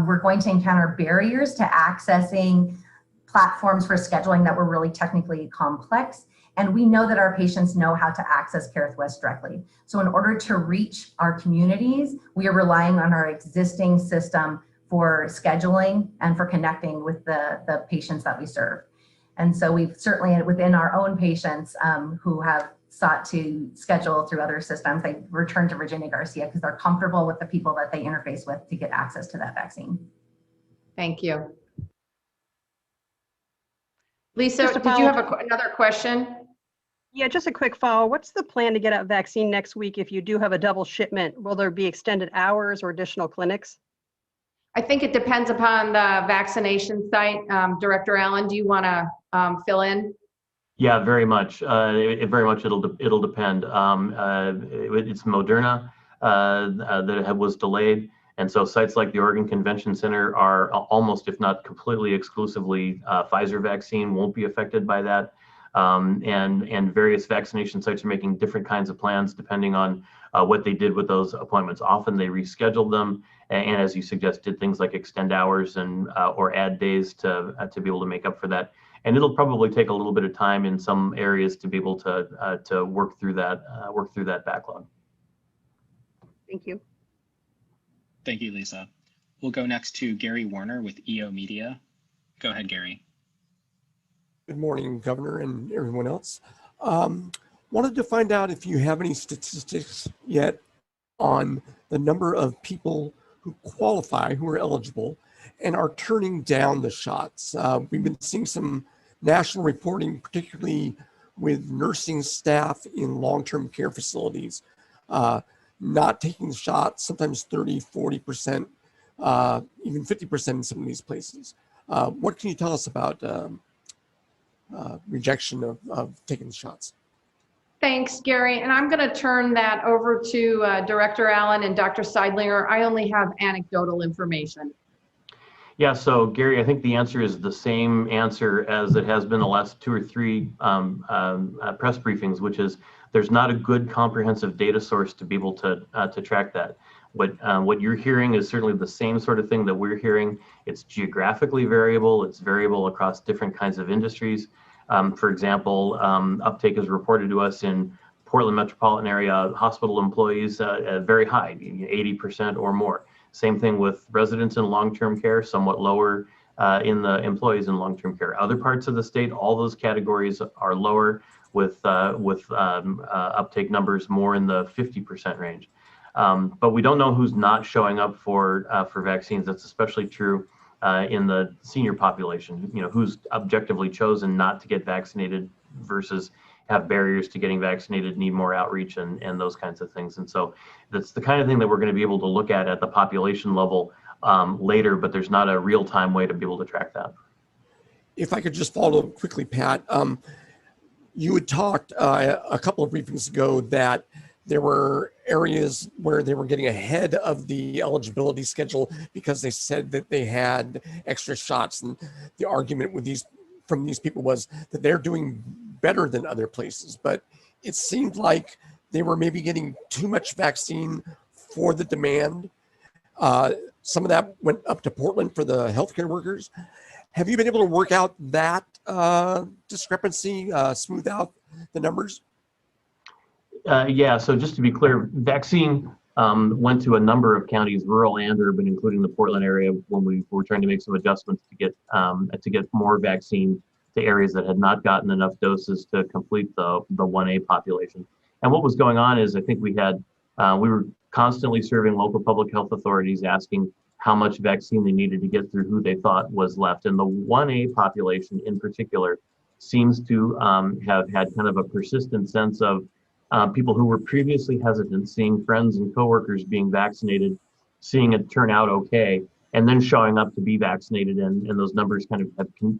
were going to encounter barriers to accessing platforms for scheduling that were really technically complex. And we know that our patients know how to access CareThWest directly. So in order to reach our communities, we are relying on our existing system for scheduling and for connecting with the patients that we serve. And so we've certainly, within our own patients who have sought to schedule through other systems, they return to Virginia Garcia because they're comfortable with the people that they interface with to get access to that vaccine. Thank you. Lisa, did you have another question? Yeah, just a quick follow. What's the plan to get a vaccine next week if you do have a double shipment? Will there be extended hours or additional clinics? I think it depends upon the vaccination site. Director Allen, do you want to fill in? Yeah, very much. It'll depend. It's Moderna that was delayed, and so sites like the Oregon Convention Center are almost, if not completely exclusively, Pfizer vaccine won't be affected by that. And various vaccination sites are making different kinds of plans depending on what they did with those appointments. Often they rescheduled them, and as you suggested, things like extend hours and or add days to be able to make up for that. And it'll probably take a little bit of time in some areas to be able to work through that backlog. Thank you. Thank you, Lisa. We'll go next to Gary Warner with EO Media. Go ahead, Gary. Good morning, Governor and everyone else. Wanted to find out if you have any statistics yet on the number of people who qualify, who are eligible, and are turning down the shots. We've been seeing some national reporting, particularly with nursing staff in long-term care facilities, not taking the shots, sometimes 30, 40%, even 50% in some of these places. What can you tell us about rejection of taking the shots? Thanks, Gary. And I'm going to turn that over to Director Allen and Dr. Seidlinger. I only have anecdotal information. Yeah, so Gary, I think the answer is the same answer as it has been the last 2 or 3 press briefings, which is there's not a good comprehensive data source to be able to track that. What you're hearing is certainly the same sort of thing that we're hearing. It's geographically variable. It's variable across different kinds of industries. For example, uptake is reported to us in Portland metropolitan area hospital employees very high, 80% or more. Same thing with residents in long-term care, somewhat lower in the employees in long-term care. Other parts of the state, all those categories are lower with uptake numbers more in the 50% range. But we don't know who's not showing up for vaccines. That's especially true in the senior population, who's objectively chosen not to get vaccinated versus have barriers to getting vaccinated, need more outreach and those kinds of things. And so that's the kind of thing that we're going to be able to look at the population level later, but there's not a real-time way to be able to track that. If I could just follow up quickly, Pat, you had talked a couple of briefings ago that there were areas where they were getting ahead of the eligibility schedule because they said that they had extra shots. And the argument from these people was that they're doing better than other places. But it seemed like they were maybe getting too much vaccine for the demand. Some of that went up to Portland for the healthcare workers. Have you been able to work out that discrepancy, smooth out the numbers? Yeah, so just to be clear, vaccine went to a number of counties, rural and urban, including the Portland area, when we were trying to make some adjustments to get more vaccine to areas that had not gotten enough doses to complete the 1A population. And what was going on is I think we were constantly serving local public health authorities asking how much vaccine they needed to get through who they thought was left. And the 1A population in particular seems to have had kind of a persistent sense of people who were previously hesitant, seeing friends and coworkers being vaccinated, seeing it turn out okay, and then showing up to be vaccinated, and those numbers kind of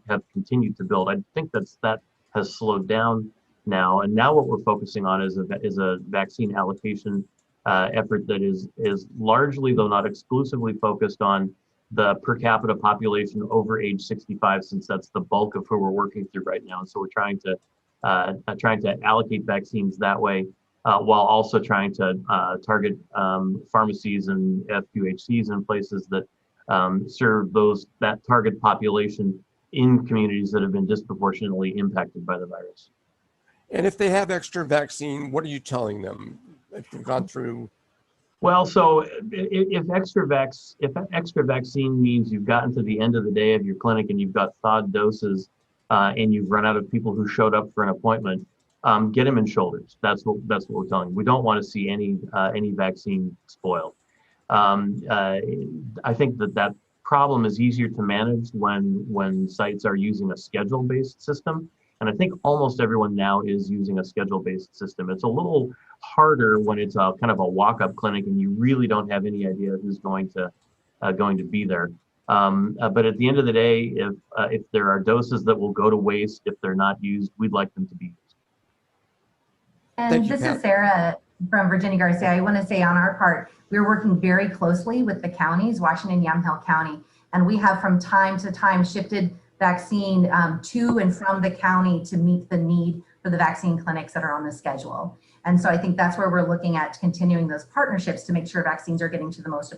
have continued to build. I think that has slowed down now, and now what we're focusing on is a vaccine allocation effort that is largely, though not exclusively, focused on the per capita population over age 65, since that's the bulk of who we're working through right now. And so we're trying to allocate vaccines that way, while also trying to target pharmacies and FQHCs and places that serve that target population in communities that have been disproportionately impacted by the virus. And if they have extra vaccine, what are you telling them if you've gone through? Well, so if extra vaccine means you've gotten to the end of the day of your clinic and you've got thawed doses, and you've run out of people who showed up for an appointment, get them in shoulders. That's what we're telling them. We don't want to see any vaccine spoiled. I think that problem is easier to manage when sites are using a schedule-based system. And I think almost everyone now is using a schedule-based system. It's a little harder when it's a kind of a walk-up clinic and you really don't have any idea who's going to be there. But at the end of the day, if there are doses that will go to waste if they're not used, we'd like them to be used. And this is Sarah from Virginia Garcia. I want to say on our part, we're working very closely with the counties, Washington, Yamhill County, and we have from time to time shifted vaccine to and from the county to meet the need for the vaccine clinics that are on the schedule. And so I think that's where we're looking at continuing those partnerships to make sure vaccines are getting to the most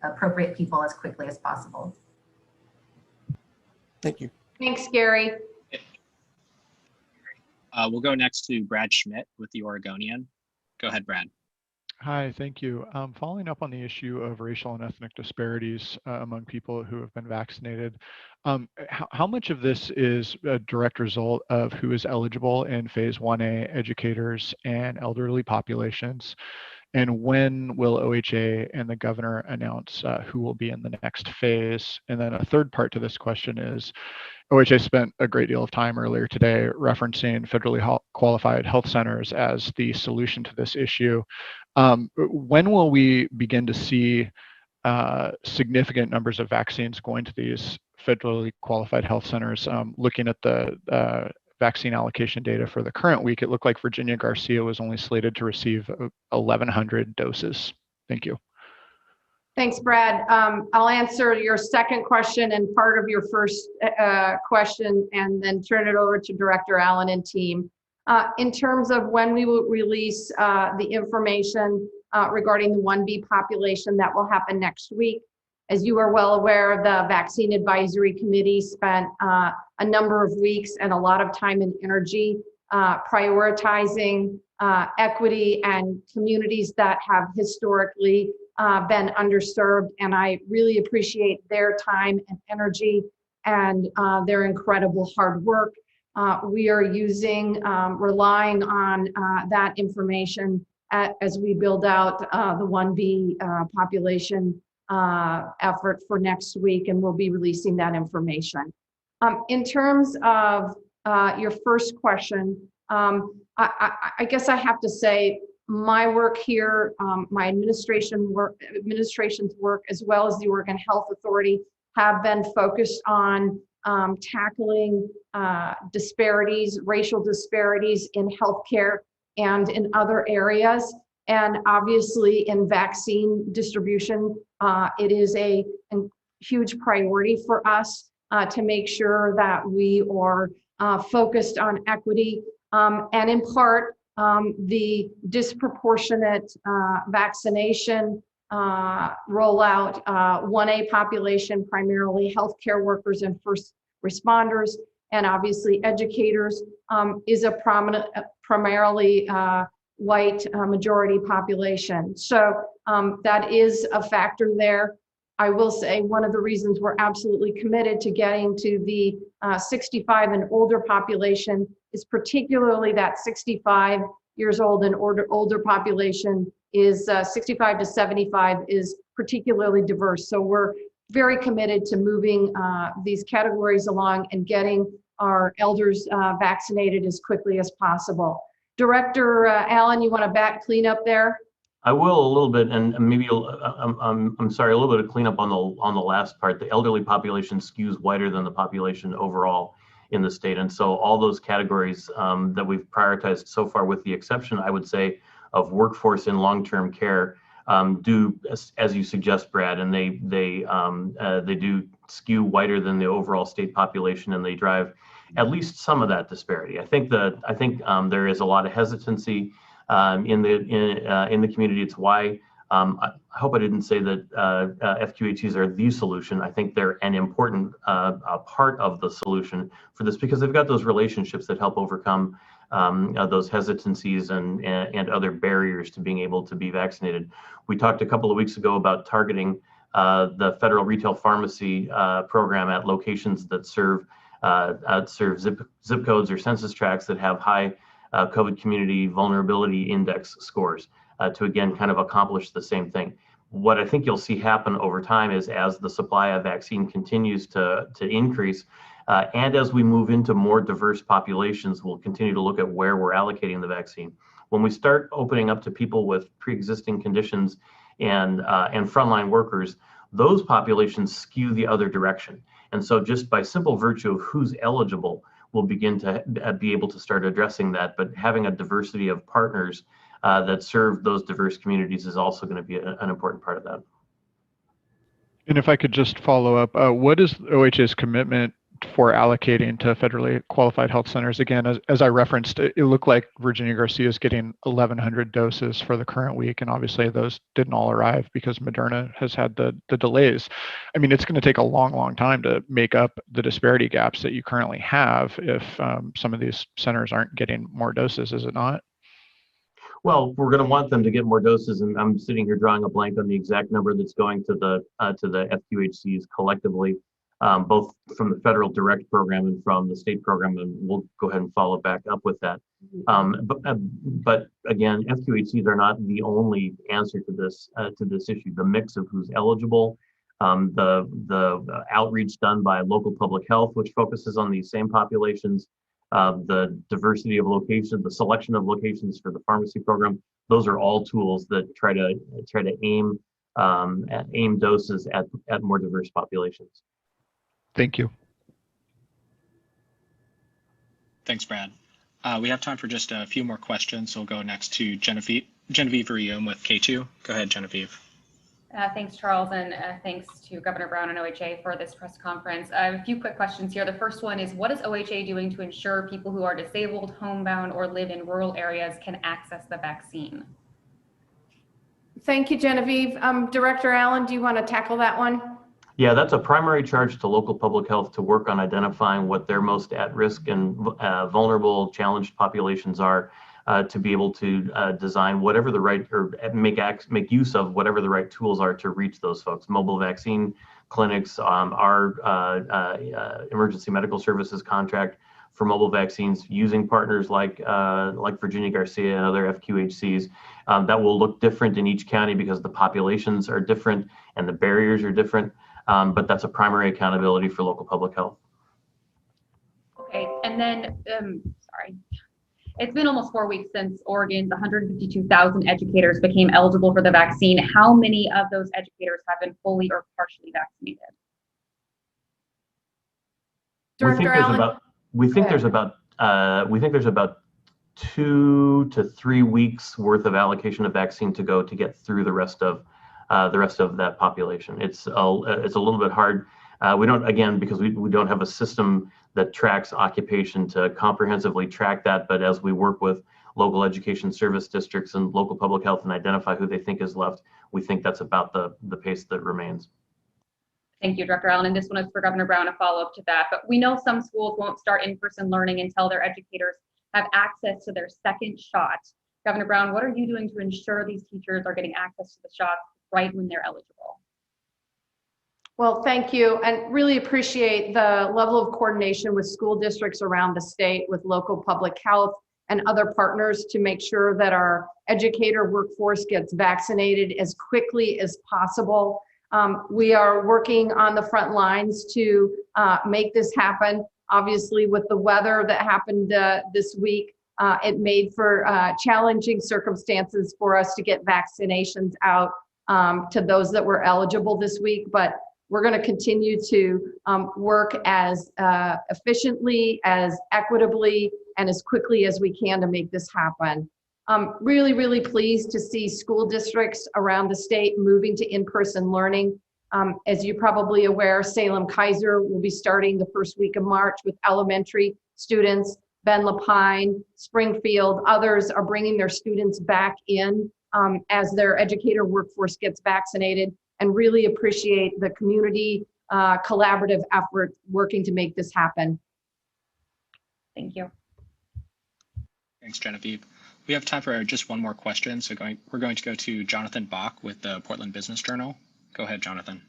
appropriate people as quickly as possible. Thank you. Thanks, Gary. We'll go next to Brad Schmidt with the Oregonian. Go ahead, Brad. Hi, thank you. Following up on the issue of racial and ethnic disparities among people who have been vaccinated, how much of this is a direct result of who is eligible in phase 1A, educators and elderly populations? And when will OHA and the governor announce who will be in the next phase? And then a third part to this question is, OHA spent a great deal of time earlier today referencing federally qualified health centers as the solution to this issue. When will we begin to see significant numbers of vaccines going to these federally qualified health centers? Looking at the vaccine allocation data for the current week, it looked like Virginia Garcia was only slated to receive 1,100 doses. Thank you. Thanks, Brad. I'll answer your second question and part of your first question, and then turn it over to Director Allen and team. In terms of when we will release the information, regarding the 1B population that will happen next week. As you are well aware, the Vaccine Advisory Committee spent a number of weeks and a lot of time and energy prioritizing equity and communities that have historically been underserved. And I really appreciate their time and energy and their incredible hard work. We are relying on that information as we build out the 1B population effort for next week, and we'll be releasing that information. In terms of your first question, I guess I have to say my work here, my administration's work, as well as the Oregon Health Authority, have been focused on tackling disparities, racial disparities in healthcare and in other areas. And obviously in vaccine distribution, it is a huge priority for us to make sure that we are focused on equity. And in part, the disproportionate vaccination rollout, 1A population, primarily healthcare workers and first responders, and obviously educators, is a primarily white majority population. So that is a factor there. I will say one of the reasons we're absolutely committed to getting to the 65 and older population is particularly that 65 years old and older population is 65 to 75 is particularly diverse. So we're very committed to moving these categories along and getting our elders vaccinated as quickly as possible. Director Allen, you want to clean up there? I will a little bit, and maybe I'm sorry, a little bit of cleanup on the last part. The elderly population skews wider than the population overall in the state, and so all those categories that we've prioritized so far, with the exception, I would say, of workforce in long-term care, do as you suggest, Brad, and they do skew wider than the overall state population, and they drive at least some of that disparity. I think there is a lot of hesitancy in the community. It's why I hope I didn't say that FQHCs are the solution. I think they're an important part of the solution for this, because they've got those relationships that help overcome those hesitancies and other barriers to being able to be vaccinated. We talked a couple of weeks ago about targeting the federal retail pharmacy program at locations that serve zip codes or census tracts that have high COVID community vulnerability index scores, to again kind of accomplish the same thing. What I think you'll see happen over time is, as the supply of vaccine continues to increase, and as we move into more diverse populations, we'll continue to look at where we're allocating the vaccine. When we start opening up to people with pre-existing conditions and frontline workers, those populations skew the other direction. And so just by simple virtue of who's eligible, we'll begin to be able to start addressing that. But having a diversity of partners that serve those diverse communities is also going to be an important part of that. And if I could just follow up, what is OHA's commitment for allocating to federally qualified health centers? Again, as I referenced, it looked like Virginia Garcia is getting 1,100 doses for the current week, and obviously those didn't all arrive because Moderna has had the delays. I mean, it's going to take a long time to make up the disparity gaps that you currently have if some of these centers aren't getting more doses, is it not? Well, we're going to want them to get more doses, and I'm sitting here drawing a blank on the exact number that's going to the FQHCs collectively, both from the federal direct program and from the state program, and we'll go ahead and follow back up with that. But again, FQHCs are not the only answer to this issue. The mix of who's eligible, the outreach done by local public health, which focuses on these same populations, the diversity of locations, the selection of locations for the pharmacy program, those are all tools that try to aim doses at more diverse populations. Thank you. Thanks, Brad. We have time for just a few more questions. So we'll go next to Genevieve Riom with K2. Go ahead, Genevieve. Thanks, Charles, and thanks to Governor Brown and OHA for this press conference. I have a few quick questions here. The first one is, what is OHA doing to ensure people who are disabled, homebound, or live in rural areas can access the vaccine? Thank you, Genevieve. Director Allen, do you want to tackle that one? Yeah, that's a primary charge to local public health to work on identifying what their most at-risk and vulnerable, challenged populations are, to be able to design whatever the right, or make use of whatever the right tools are to reach those folks. Mobile vaccine clinics, our emergency medical services contract for mobile vaccines, using partners like Virginia Garcia and other FQHCs. That will look different in each county because the populations are different and the barriers are different. But that's a primary accountability for local public health. Okay, and then, sorry. It's been almost 4 weeks since Oregon's 152,000 educators became eligible for the vaccine. How many of those educators have been fully or partially vaccinated? Director Allen? We think there's about 2 to 3 weeks worth of allocation of vaccine to go to get through the rest of that population. It's a little bit hard. We don't, again, because we don't have a system that tracks occupation to comprehensively track that. But as we work with local education service districts and local public health and identify who they think is left, we think that's about the pace that remains. Thank you, Director Allen. And this one is for Governor Brown, a follow-up to that. But we know some schools won't start in-person learning until their educators have access to their second shot. Governor Brown, what are you doing to ensure these teachers are getting access to the shots right when they're eligible? Well, thank you, and really appreciate the level of coordination with school districts around the state, with local public health and other partners to make sure that our educator workforce gets vaccinated as quickly as possible. We are working on the front lines to make this happen. Obviously, with the weather that happened this week, it made for challenging circumstances for us to get vaccinations out to those that were eligible this week, but we're going to continue to work as efficiently, as equitably, and as quickly as we can to make this happen. Really, really pleased to see school districts around the state moving to in-person learning. As you're probably aware, Salem-Keizer will be starting the first week of March with elementary students. Ben Lapine, Springfield, others are bringing their students back in as their educator workforce gets vaccinated, and really appreciate the community collaborative effort working to make this happen. Thank you. Thanks, Genevieve. We have time for just one more question. So we're going to go to Jonathan Bach with the Portland Business Journal. Go ahead, Jonathan.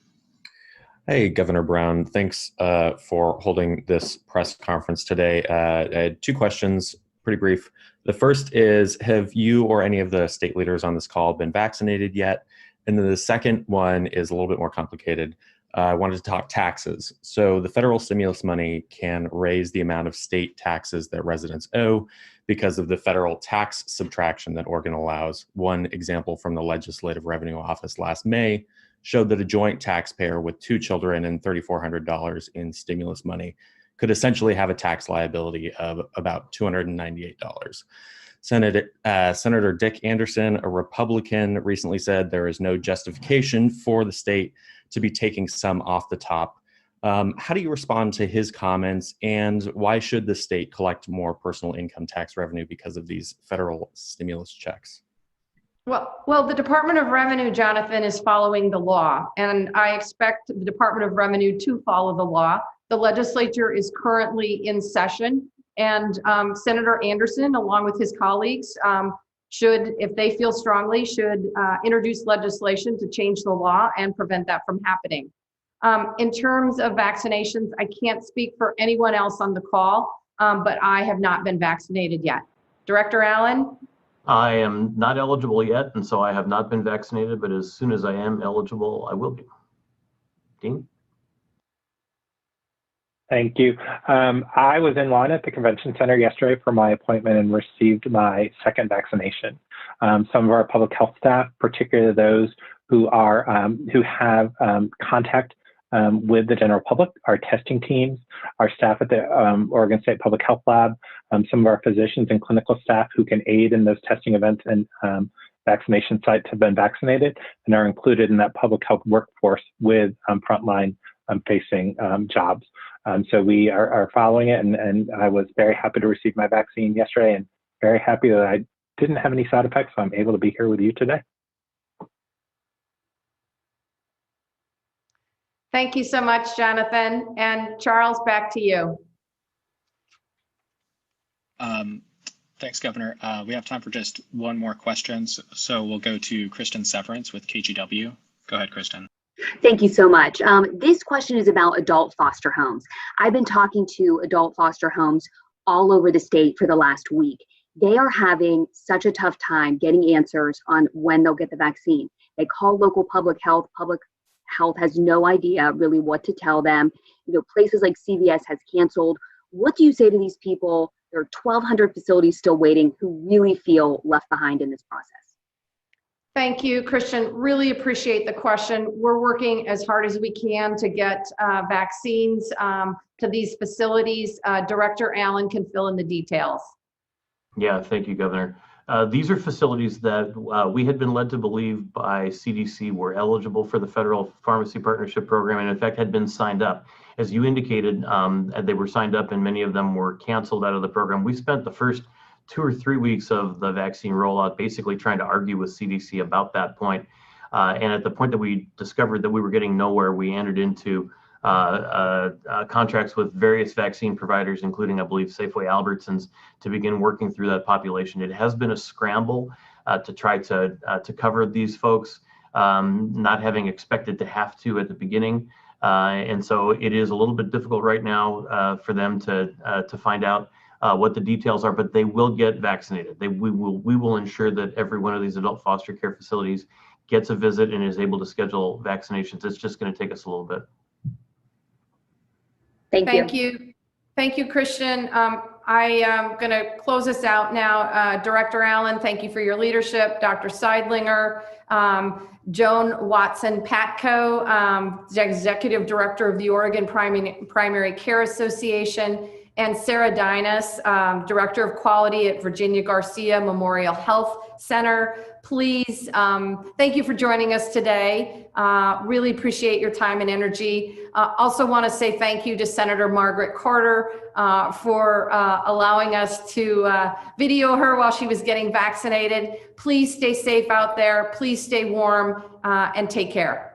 Hey, Governor Brown. Thanks for holding this press conference today. I had 2 questions, pretty brief. The first is, have you or any of the state leaders on this call been vaccinated yet? And then the second one is a little bit more complicated. I wanted to talk taxes. So the federal stimulus money can raise the amount of state taxes that residents owe because of the federal tax subtraction that Oregon allows. One example from the Legislative Revenue Office last May showed that a joint taxpayer with 2 children and $3,400 in stimulus money could essentially have a tax liability of about $298. Senator Dick Anderson, a Republican, recently said there is no justification for the state to be taking some off the top. How do you respond to his comments, and why should the state collect more personal income tax revenue because of these federal stimulus checks? Well, the Department of Revenue, Jonathan, is following the law, and I expect the Department of Revenue to follow the law. The legislature is currently in session, and Senator Anderson, along with his colleagues, should, if they feel strongly, should introduce legislation to change the law and prevent that from happening. In terms of vaccinations, I can't speak for anyone else on the call, but I have not been vaccinated yet. Director Allen? I am not eligible yet, and so I have not been vaccinated, but as soon as I am eligible, I will be. Dean? Thank you. I was in line at the convention center yesterday for my appointment and received my second vaccination. Some of our public health staff, particularly those who have contact with the general public, our testing teams, our staff at the Oregon State Public Health Lab, some of our physicians and clinical staff who can aid in those testing events and vaccination sites have been vaccinated and are included in that public health workforce with frontline facing jobs. So we are following it, and I was very happy to receive my vaccine yesterday and very happy that I didn't have any side effects, so I'm able to be here with you today. Thank you so much, Jonathan. And Charles, back to you. Thanks, Governor. We have time for just one more question. So we'll go to Kristen Severance with KGW. Go ahead, Kristen. Thank you so much. This question is about adult foster homes. I've been talking to adult foster homes all over the state for the last week. They are having such a tough time getting answers on when they'll get the vaccine. They call local public health. Public health has no idea really what to tell them. You know, places like CVS has canceled. What do you say to these people? There are 1,200 facilities still waiting who really feel left behind in this process. Thank you, Christian. Really appreciate the question. We're working as hard as we can to get vaccines to these facilities. Director Allen can fill in the details. Yeah, thank you, Governor. These are facilities that we had been led to believe by CDC were eligible for the Federal Pharmacy Partnership Program, and in fact had been signed up. As you indicated, they were signed up and many of them were canceled out of the program. We spent the first 2 or 3 weeks of the vaccine rollout basically trying to argue with CDC about that point. And at the point that we discovered that we were getting nowhere, we entered into contracts with various vaccine providers, including, I believe, Safeway Albertsons, to begin working through that population. It has been a scramble to try to cover these folks, not having expected to have to at the beginning. And so it is a little bit difficult right now for them to find out what the details are, but they will get vaccinated. We will ensure that every one of these adult foster care facilities gets a visit and is able to schedule vaccinations. It's just going to take us a little bit. Thank you. Thank you, Christian. I am going to close this out now. Director Allen, thank you for your leadership. Dr. Seidlinger, Joan Watson-Patko, the Executive Director of the Oregon Primary Care Association, and Sarah Dinas, Director of Quality at Virginia Garcia Memorial Health Center. Please, thank you for joining us today. Really appreciate your time and energy. Also want to say thank you to Senator Margaret Carter for allowing us to video her while she was getting vaccinated. Please stay safe out there. Please stay warm and take care.